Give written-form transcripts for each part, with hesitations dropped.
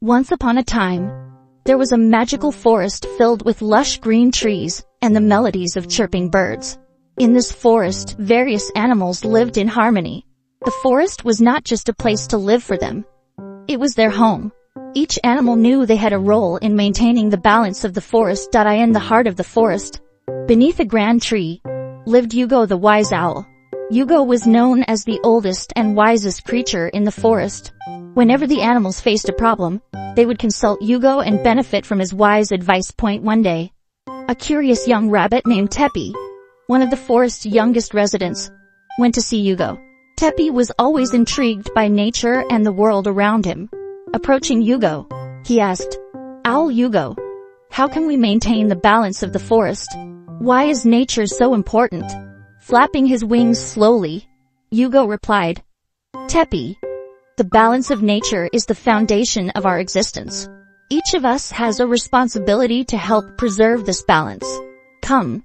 Once upon a time, there was a magical forest filled with lush green trees and the melodies of chirping birds. In this forest, various animals lived in harmony. The forest was not just a place to live for them. It was their home. Each animal knew they had a role in maintaining the balance of the forest. In the heart of the forest, beneath a grand tree, lived Hugo the wise owl. Hugo was known as the oldest and wisest creature in the forest. Whenever the animals faced a problem, they would consult Hugo and benefit from his wise advice. One day, a curious young rabbit named Teppy, one of the forest's youngest residents, went to see Hugo. Teppy was always intrigued by nature and the world around him. Approaching Hugo, he asked, "Owl Hugo, how can we maintain the balance of the forest? Why is nature so important?" Flapping his wings slowly, Hugo replied, "Teppy, the balance of nature is the foundation of our existence. Each of us has a responsibility to help preserve this balance. Come,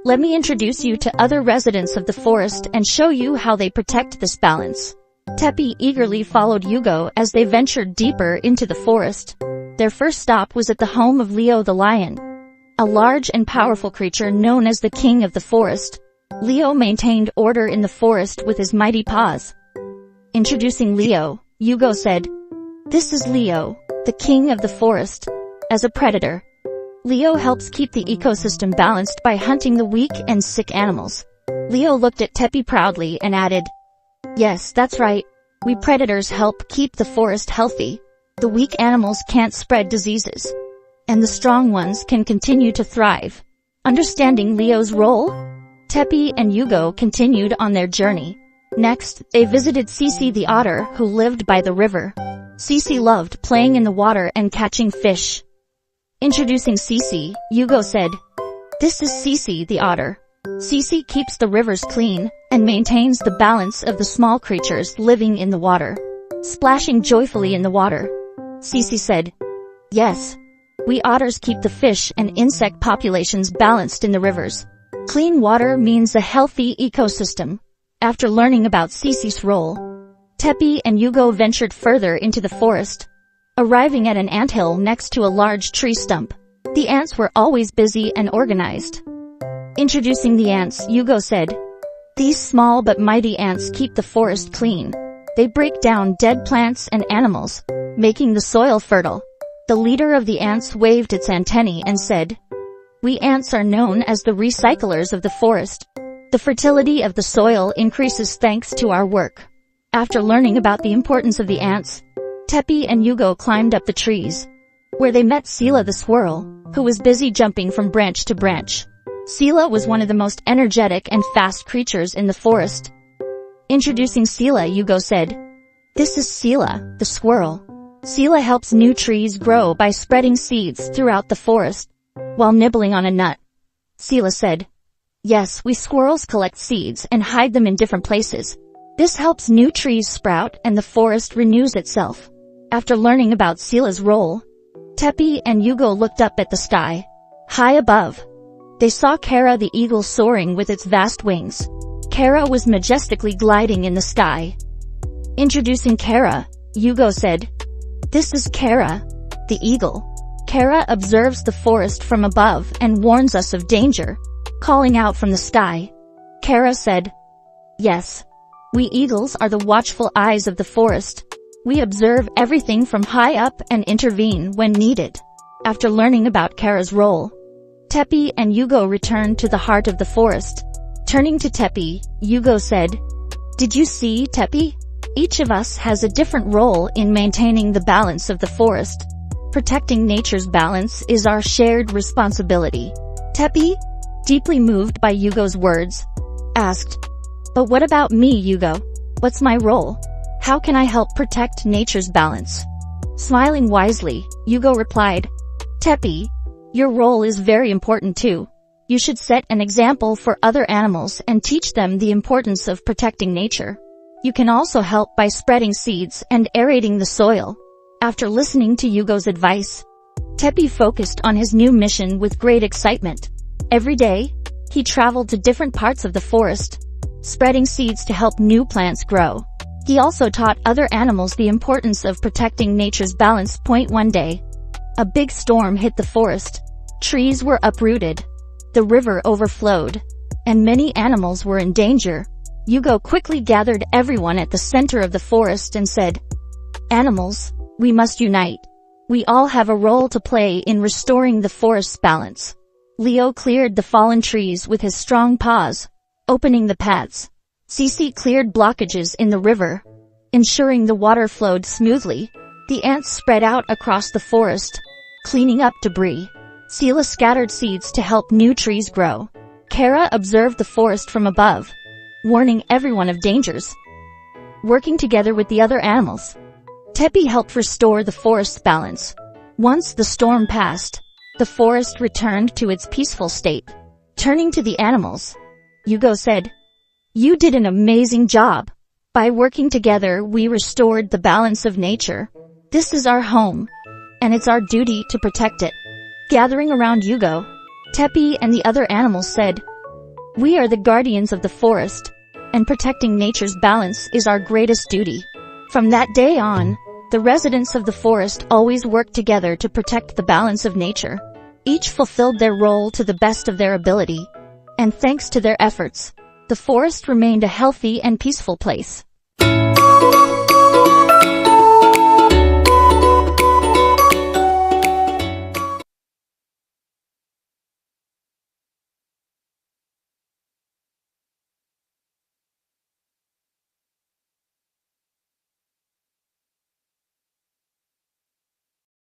let me introduce you to other residents of the forest and show you how they protect this balance." Teppy eagerly followed Hugo as they ventured deeper into the forest. Their first stop was at the home of Leo the lion, a large and powerful creature known as the king of the forest. Leo maintained order in the forest with his mighty paws. Introducing Leo, Hugo said, "This is Leo, the king of the forest. As a predator, Leo helps keep the ecosystem balanced by hunting the weak and sick animals." Leo looked at Teppy proudly and added, "Yes, that's right. We predators help keep the forest healthy. The weak animals can't spread diseases, and the strong ones can continue to thrive." Understanding Leo's role, Teppy and Hugo continued on their journey. Next, they visited Cece the otter, who lived by the river. Cece loved playing in the water and catching fish. Introducing Cece, Hugo said, "This is Cece the otter. Cece keeps the rivers clean and maintains the balance of the small creatures living in the water." Splashing joyfully in the water, Cece said, "Yes, we otters keep the fish and insect populations balanced in the rivers. Clean water means a healthy ecosystem." After learning about Cece's role, Teppy and Hugo ventured further into the forest, arriving at an anthill next to a large tree stump. The ants were always busy and organized. Introducing the ants, Hugo said, "These small but mighty ants keep the forest clean. They break down dead plants and animals, making the soil fertile." The leader of the ants waved its antennae and said, "We ants are known as the recyclers of the forest. The fertility of the soil increases thanks to our work." After learning about the importance of the ants, Teppy and Hugo climbed up the trees, where they met Sela the squirrel, who was busy jumping from branch to branch. Sela was one of the most energetic and fast creatures in the forest. Introducing Sela, Hugo said, "This is Sela, the squirrel. Sela helps new trees grow by spreading seeds throughout the forest, while nibbling on a nut." Sela said, "Yes, we squirrels collect seeds and hide them in different places. This helps new trees sprout and the forest renews itself." After learning about Sela's role, Teppy and Hugo looked up at the sky. High above, they saw Kara the eagle soaring with its vast wings. Kara was majestically gliding in the sky. Introducing Kara, Hugo said, "This is Kara, the eagle. Kara observes the forest from above and warns us of danger." Calling out from the sky, Kara said, "Yes, we eagles are the watchful eyes of the forest. We observe everything from high up and intervene when needed." After learning about Kara's role, Teppy and Hugo returned to the heart of the forest. Turning to Teppy, Hugo said, "Did you see, Teppy? Each of us has a different role in maintaining the balance of the forest. Protecting nature's balance is our shared responsibility." Teppy, deeply moved by Hugo's words, asked, "But what about me, Hugo? What's my role? How can I help protect nature's balance?" Smiling wisely, Hugo replied, "Teppy, your role is very important too. You should set an example for other animals and teach them the importance of protecting nature. You can also help by spreading seeds and aerating the soil." After listening to Hugo's advice, Teppy focused on his new mission with great excitement. Every day, he traveled to different parts of the forest, spreading seeds to help new plants grow. He also taught other animals the importance of protecting nature's balance. One day, a big storm hit the forest. Trees were uprooted. The river overflowed, and many animals were in danger. Hugo quickly gathered everyone at the center of the forest and said, "Animals, we must unite. We all have a role to play in restoring the forest's balance." Leo cleared the fallen trees with his strong paws, opening the paths. Cece cleared blockages in the river, ensuring the water flowed smoothly. The ants spread out across the forest, cleaning up debris. Sela scattered seeds to help new trees grow. Kara observed the forest from above, warning everyone of dangers. Working together with the other animals, Tepi helped restore the forest's balance. Once the storm passed, the forest returned to its peaceful state. Turning to the animals, Hugo said, "You did an amazing job. By working together, we restored the balance of nature. This is our home, and it's our duty to protect it." Gathering around Hugo, Tepi and the other animals said, "We are the guardians of the forest, and protecting nature's balance is our greatest duty." From that day on, the residents of the forest always worked together to protect the balance of nature. Each fulfilled their role to the best of their ability, and thanks to their efforts, the forest remained a healthy and peaceful place.